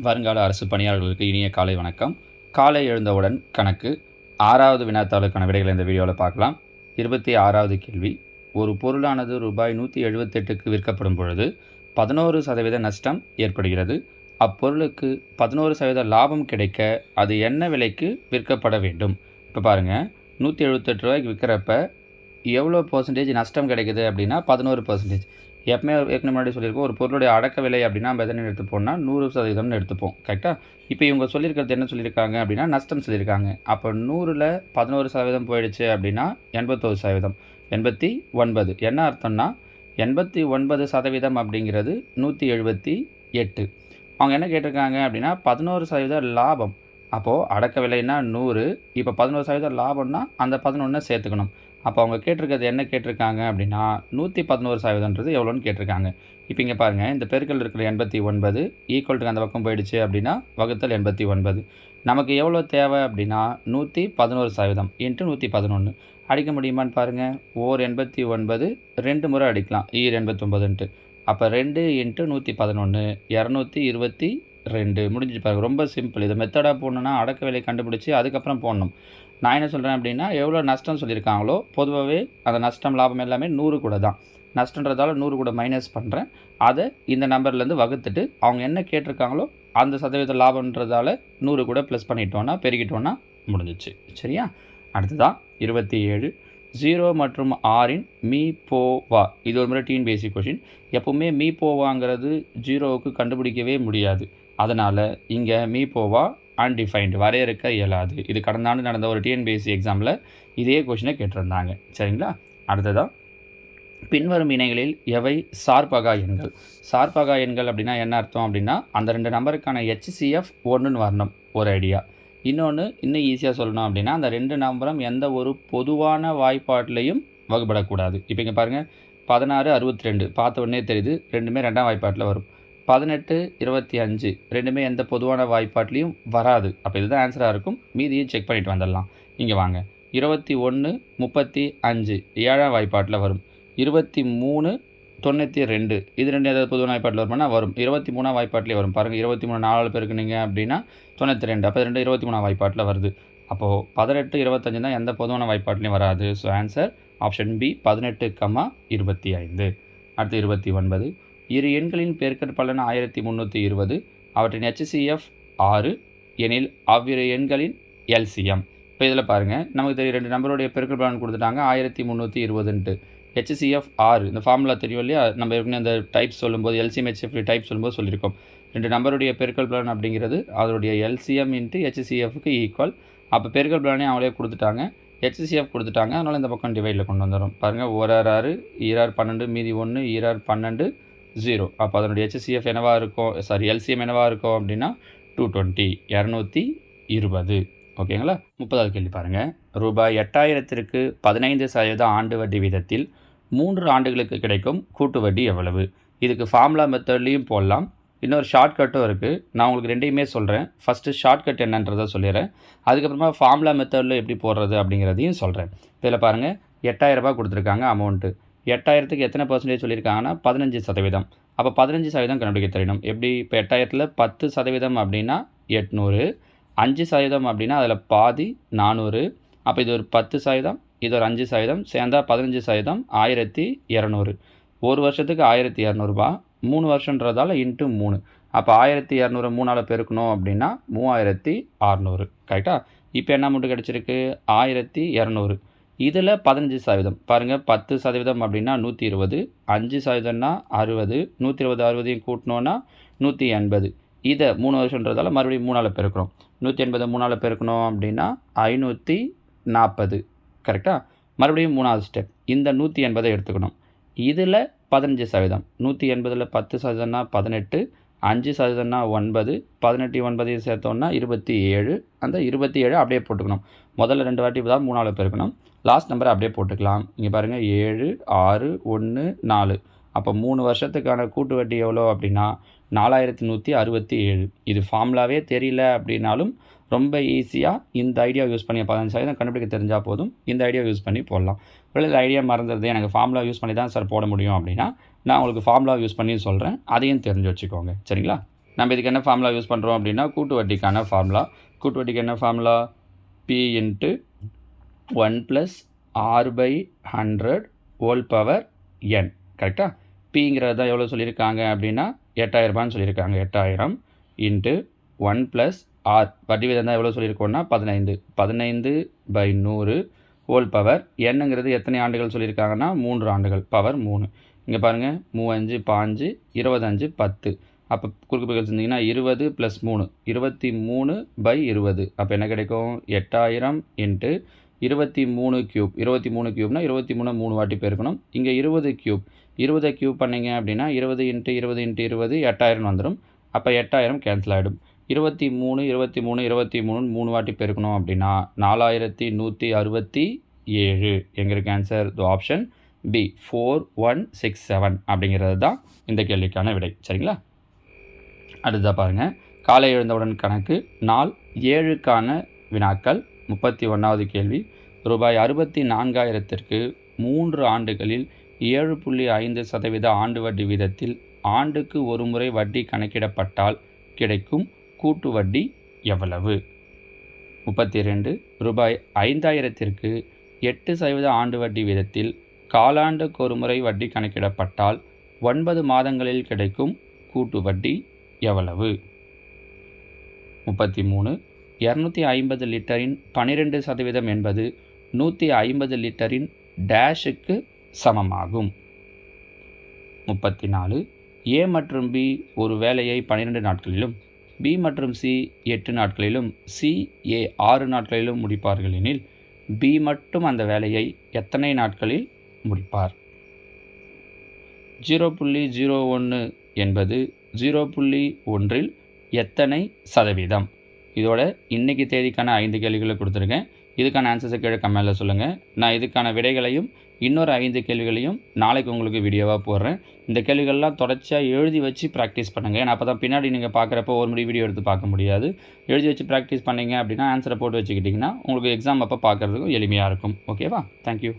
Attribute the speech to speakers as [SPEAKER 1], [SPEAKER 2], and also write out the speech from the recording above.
[SPEAKER 1] வருங்கால அரசு பணியாளர்களுக்கு இனிய காலை வணக்கம். காலை எழுந்தவுடன் கணக்கு 6வது வினாத்தாளுக்கான விடைகளை இந்த வீடியோவில் பார்க்கலாம். 26வது கேள்வி. ஒரு பொருளானது ரூபாய் 178க்கு விற்கப்படும் பொழுது 11% நஷ்டம் ஏற்படுகிறது. அப்பொருளுக்கு 11% லாபம் கிடைக்க அது என்ன விலைக்கு விற்கப்பட வேண்டும்? இப்போ பாருங்கள், 178 ரூபாய்க்கு விற்கிறப்ப எவ்வளோ பர்சன்டேஜ் நஷ்டம் கிடைக்குது அப்படின்னா 11%. எப்பவுமே ஏற்கனவே முன்னாடி சொல்லியிருக்கோம், ஒரு பொருளுடைய அடக்க விலை அப்படின்னா நம்ம எதனை எடுத்துப்போம்னா 100% எடுத்துப்போம். கரெக்டாக? இப்போ இவங்க சொல்லியிருக்கிறது என்ன சொல்லியிருக்காங்க அப்படின்னா நஷ்டம் சொல்லியிருக்காங்க. அப்போ 100ல் 11% போயிடுச்சு அப்படின்னா 81%. 89 என்ன அர்த்தம்னா 89% அப்படிங்கிறது 178. அவங்க என்ன கேட்டிருக்காங்க அப்படின்னா 11% லாபம். அப்போது அடக்க விலைன்னா 100, இப்போ 11% லாபம்னா அந்த 11 சேர்த்துக்கணும். அப்போ அவங்க கேட்டிருக்கிறது என்ன கேட்டிருக்காங்க அப்படின்னா 111%ன்றது எவ்வளோன்னு கேட்டிருக்காங்க. இப்போ இங்கே பாருங்கள், இந்த பெருக்கல் இருக்கிற 89 ஈக்குவல்ட்டுக்கு அந்த பக்கம் போயிடுச்சு அப்படின்னா வகுத்தல் 89. நமக்கு எவ்வளோ தேவை அப்படின்னா 111% இன்ட்டு 111 அடிக்க முடியுமான்னு பாருங்கள். ஓர் 89 2 முறை அடிக்கலாம், 89ன்ட்டு. அப்போ 2 இன்ட்டு 111 222 முடிஞ்சு பாருங்கள். ரொம்ப சிம்பிள். இதை மெத்தடாக போடணுன்னா அடக்க விலை கண்டுபிடிச்சி அதுக்கப்புறம் போடணும். நான் என்ன சொல்கிறேன் அப்படின்னா எவ்வளோ நஷ்டம் சொல்லியிருக்காங்களோ பொதுவாகவே அந்த நஷ்டம் லாபம் எல்லாமே 100 கூட தான். நஷ்டன்றதால 100 கூட மைனஸ் பண்ணுறேன். அதை இந்த நம்பர்லேருந்து வகுத்துட்டு அவங்க என்ன கேட்டிருக்காங்களோ அந்த சதவீத லாபம்ன்றதால 100 கூட ப்ளஸ் பண்ணிட்டோன்னா பெருகிட்டோன்னா முடிஞ்சிச்சு. சரியா? அடுத்ததான் 27. 0 மற்றும் ஆரின் மீ போவா. இது ஒரு முறை பேசிக் கொஷின். எப்போவுமே மீ போவாங்கிறது 0வுக்கு கண்டுபிடிக்கவே முடியாது. அதனால் இங்கே மீ போவா அன்டிஃபைன்டு, வரையறுக்க இயலாது. இது கடந்த ஆண்டு நடந்த ஒரு டிஎன்பிஎஸ்சி எக்ஸாமில் இதே கொஷினை கேட்டிருந்தாங்க. சரிங்களா? அடுத்ததான் பின்வரும் இணைகளில் எவை சார்பகா எண்கள்? சார்பகா எண்கள் அப்படின்னா என்ன அர்த்தம் அப்படின்னா அந்த 2 நம்பருக்கான HCF 1ன்னு வரணும் ஒரு ஐடியா. இன்னொன்று இன்னும் ஈஸியாக சொல்லணும் அப்படின்னா அந்த 2 நம்பரும் எந்த ஒரு பொதுவான வாய்ப்பாட்டிலையும் வகுப்படக்கூடாது. இப்போ இங்கே பாருங்கள், 16 62 பார்த்த உடனே தெரியுது ரெண்டுமே 2ஆம் வாய்ப்பாட்டில் வரும். 18 25 ரெண்டுமே எந்த பொதுவான வாய்ப்பாட்லேயும் வராது. அப்போ இதுதான் ஆன்சராக இருக்கும். மீதியை செக் பண்ணிட்டு வந்துடலாம். இங்கே வாங்க, 21 35 7ஆம் வாய்ப்பாட்டில் வரும். 23 92 இது 2 ஏதாவது பொதுவான வாய்ப்பாட்டில் வருமானா வரும். 23ஆம் வாய்ப்பாட்டிலே வரும். பாருங்கள், 23 4 பேருக்குனீங்க அப்படின்னா 92. அப்போ 2 23ஆம் வாய்ப்பாட்டில் வருது. அப்போது 18 25 தான் எந்த பொதுவான வாய்ப்பாட்டிலையும் வராது. So answer option B 18, 25. அடுத்து 29. இரு எண்களின் பெருக்கற்பலன் 1320. அவற்றின் HCF 6 எனில் அவ்விரு எண்களின் LCM. இப்போ இதில் பாருங்கள், நமக்கு தெரியும் 2 நம்பருடைய பெருக்கற்பலன் கொடுத்துட்டாங்க 1320ன்ட்டு. HCF 6 இந்த ஃபார்முலா தெரியும் இல்லையா? நம்ம ஏற்கனவே அந்த டைப் சொல்லும்போது LCM HCF டைப் சொல்லும்போது சொல்லியிருக்கோம். 2 நம்பருடைய பெருக்கற்பலன் அப்படிங்கிறது அதனுடைய LCM இன்ட்டு HCFக்கு ஈக்குவல். அப்போ பெருக்கற்பலனே அவங்களே கொடுத்துட்டாங்க, HCF கொடுத்துட்டாங்க. அதனால் இந்த பக்கம் டிவைடில் கொண்டு வந்துடும். பாருங்கள், 1 6 2 12 மீதி 1 2 12 0. அப்போ அதனுடைய HCF என்னவாக இருக்கும், LCM என்னவாக இருக்கும் அப்படின்னா 220 220. ஓகேங்களா? 30வது கேள்வி பாருங்கள். ரூபாய் 8000க்கு 15% ஆண்டு வட்டி வீதத்தில் 3 ஆண்டுகளுக்கு கிடைக்கும் கூட்டு வட்டி எவ்வளவு? இதுக்கு ஃபார்முலா மெத்தட்லேயும் போடலாம், இன்னொரு ஷார்ட்கட்டும் இருக்குது. நான் உங்களுக்கு ரெண்டையுமே சொல்கிறேன். ஃபஸ்ட்டு ஷார்ட்கட் என்னன்றதை சொல்லிடுறேன், அதுக்கப்புறமா ஃபார்முலா மெத்தடில் எப்படி போடுறது அப்படிங்கிறதையும் சொல்கிறேன். இதில் பாருங்கள், 8000 ரூபாய் கொடுத்துருக்காங்க அமௌண்ட்டு. 8000க்கு எத்தனை பர்சன்டேஜ் சொல்லியிருக்காங்கன்னா 15%. அப்போ 15% கண்டுபிடிக்க தெரியணும். எப்படி? இப்போ 8000ல் 10% அப்படின்னா 800, 5% அப்படின்னா அதில் பாதி 400. அப்போ இது ஒரு 10%, இது ஒரு 5% சேர்ந்தா 15%, 1200. ஒரு வருஷத்துக்கு 1200 ரூபாய், 3 வருஷன்றதால இன்ட்டு 3. அப்போ 1200 3ஆல் பெருக்கணும் அப்படின்னா 3600. கரெக்டாக? இப்போ என்ன அமௌண்ட்டு கிடச்சிருக்கு? 1200. இதில் 15% பாருங்கள், 10% அப்படின்னா 120, 5%னா 60, 120 60 கூட்டினோன்னா 180. இதை 3 வருஷன்றதால மறுபடியும் 3ஆல் பெருக்கிறோம். 180 3ஆல் பெருக்கணும் அப்படின்னா 540. கரெக்டாக? மறுபடியும் 3வது ஸ்டெப், இந்த 180 எடுத்துக்கணும். இதில் 15%, 180ல் 10%னா 18, 5%னா 9, 18 9 சேர்த்தோன்னா 27. அந்த 27 அப்படியே போட்டுக்கணும். முதல்ல 2 வாட்டி தான் 3ஆல் பெருக்கணும். லாஸ்ட் நம்பரை அப்படியே போட்டுக்கலாம். இங்கே பாருங்கள், 7 6 1 4. அப்போ 3 வருஷத்துக்கான கூட்டு வட்டி எவ்வளோ அப்படின்னா 4167. இது ஃபார்முலாவே தெரியல அப்படின்னாலும் ரொம்ப ஈஸியாக இந்த ஐடியா யூஸ் பண்ணி 15% கண்டுபிடிக்க தெரிஞ்சால் போதும். இந்த ஐடியா யூஸ் பண்ணி போடலாம். ஒருவேளை ஐடியா மறந்துடுது, எனக்கு ஃபார்முலா யூஸ் பண்ணி தான் சார் போட முடியும் அப்படின்னா நான் உங்களுக்கு ஃபார்முலா யூஸ் பண்ணி சொல்கிறேன், அதையும் தெரிஞ்சு வச்சுக்கோங்க. சரிங்களா? நம்ம இதுக்கு என்ன ஃபார்முலா யூஸ் பண்ணுறோம் அப்படின்னா கூட்டு வட்டிக்கான ஃபார்முலா. கூட்டு வட்டிக்கு என்ன formula? P into 1 + R/100 whole power n. கரெக்டாக? பிங்கிறது தான் எவ்வளோ சொல்லியிருக்காங்க அப்படின்னா 8000 சொல்லியிருக்காங்க. 8000 இன்ட்டு 1 + R, வட்டி வீதம் தான் எவ்வளோ சொல்லியிருக்கோன்னா 15. 15/100 ஹோல் பவர் என்னங்கிறது எத்தனை ஆண்டுகள் சொல்லியிருக்காங்கன்னா 3 ஆண்டுகள், பவர் 3. இங்கே பாருங்கள், 3 5 25 10. அப்போ குறுக்கு பெருக்கல் செஞ்சிங்கன்னா 20 + 3 23/20. அப்போ என்ன கிடைக்கும்? 8000 இன்ட்டு 23 கியூப். 23 கியூப்னா 23 3 வாட்டி பெருக்கணும். இங்கே 20 கியூப். 20 கியூப் பண்ணிங்க அப்படின்னா 20 × 20 × 20 8000 வந்துடும். அப்போ 8000 கேன்சல் ஆகிடும். 23 23 23 3 வாட்டி பெருக்கணும் அப்படின்னா 4167. எங்கே இருக்குது ஆன்சர்? ஆப்ஷன் பி 4167 அப்படிங்கிறது தான் இந்த கேள்விக்கான விடை. சரிங்களா? அடுத்ததாக பாருங்கள், காலை எழுந்தவுடன் கணக்கு நாள் 7க்கான வினாக்கள். 31வது கேள்வி. ரூபாய் 64,000க்கு 3 ஆண்டுகளில் 7.5% ஆண்டு வட்டி வீதத்தில் ஆண்டுக்கு ஒரு முறை வட்டி கணக்கிடப்பட்டால் கிடைக்கும் கூட்டு வட்டி எவ்வளவு? 32. ரூபாய் 5,000க்கு 8% ஆண்டு வட்டி வீதத்தில் காலாண்டுக்கு ஒரு முறை வட்டி கணக்கிடப்பட்டால் 9 மாதங்களில் கிடைக்கும் கூட்டு வட்டி எவ்வளவு? 33. 250 லிட்டரின் 12% என்பது 150 லிட்டரின் டேஷுக்கு சமமாகும். 34. A மற்றும் B ஒரு வேலையை 12 நாட்களிலும், B மற்றும் C 8 நாட்களிலும், C A 6 நாட்களிலும் முடிப்பார்கள் எனில் B மட்டும் அந்த வேலையை எத்தனை நாட்களில் முடிப்பார்? 0.01 என்பது 0.1 எத்தனை சதவீதம்? இதோட இன்றைக்கி தேதிக்கான 5 கேள்விகளை கொடுத்துருக்கேன். இதுக்கான ஆன்சர்ஸை கீழே கமெண்ட்டில் சொல்லுங்கள். நான் இதுக்கான விடைகளையும் இன்னொரு 5 கேள்விகளையும் நாளைக்கு உங்களுக்கு வீடியோவாக போடுறேன். இந்த கேள்விகள்லாம் தொடர்ச்சியாக எழுதி வச்சு ப்ராக்டிஸ் பண்ணுங்கள். ஏன்னா அப்போ தான் பின்னாடி நீங்கள் பார்க்குறப்போ ஒரு முறை வீடியோ எடுத்து பார்க்க முடியாது. எழுதி வச்சு ப்ராக்டிஸ் பண்ணிங்க அப்படின்னா ஆன்சரை போட்டு வச்சுக்கிட்டிங்கன்னா உங்களுக்கு எக்ஸாம் அப்போ பார்க்குறதுக்கும் எளிமையாக இருக்கும். ஓகேவா? தேங்க்யூ.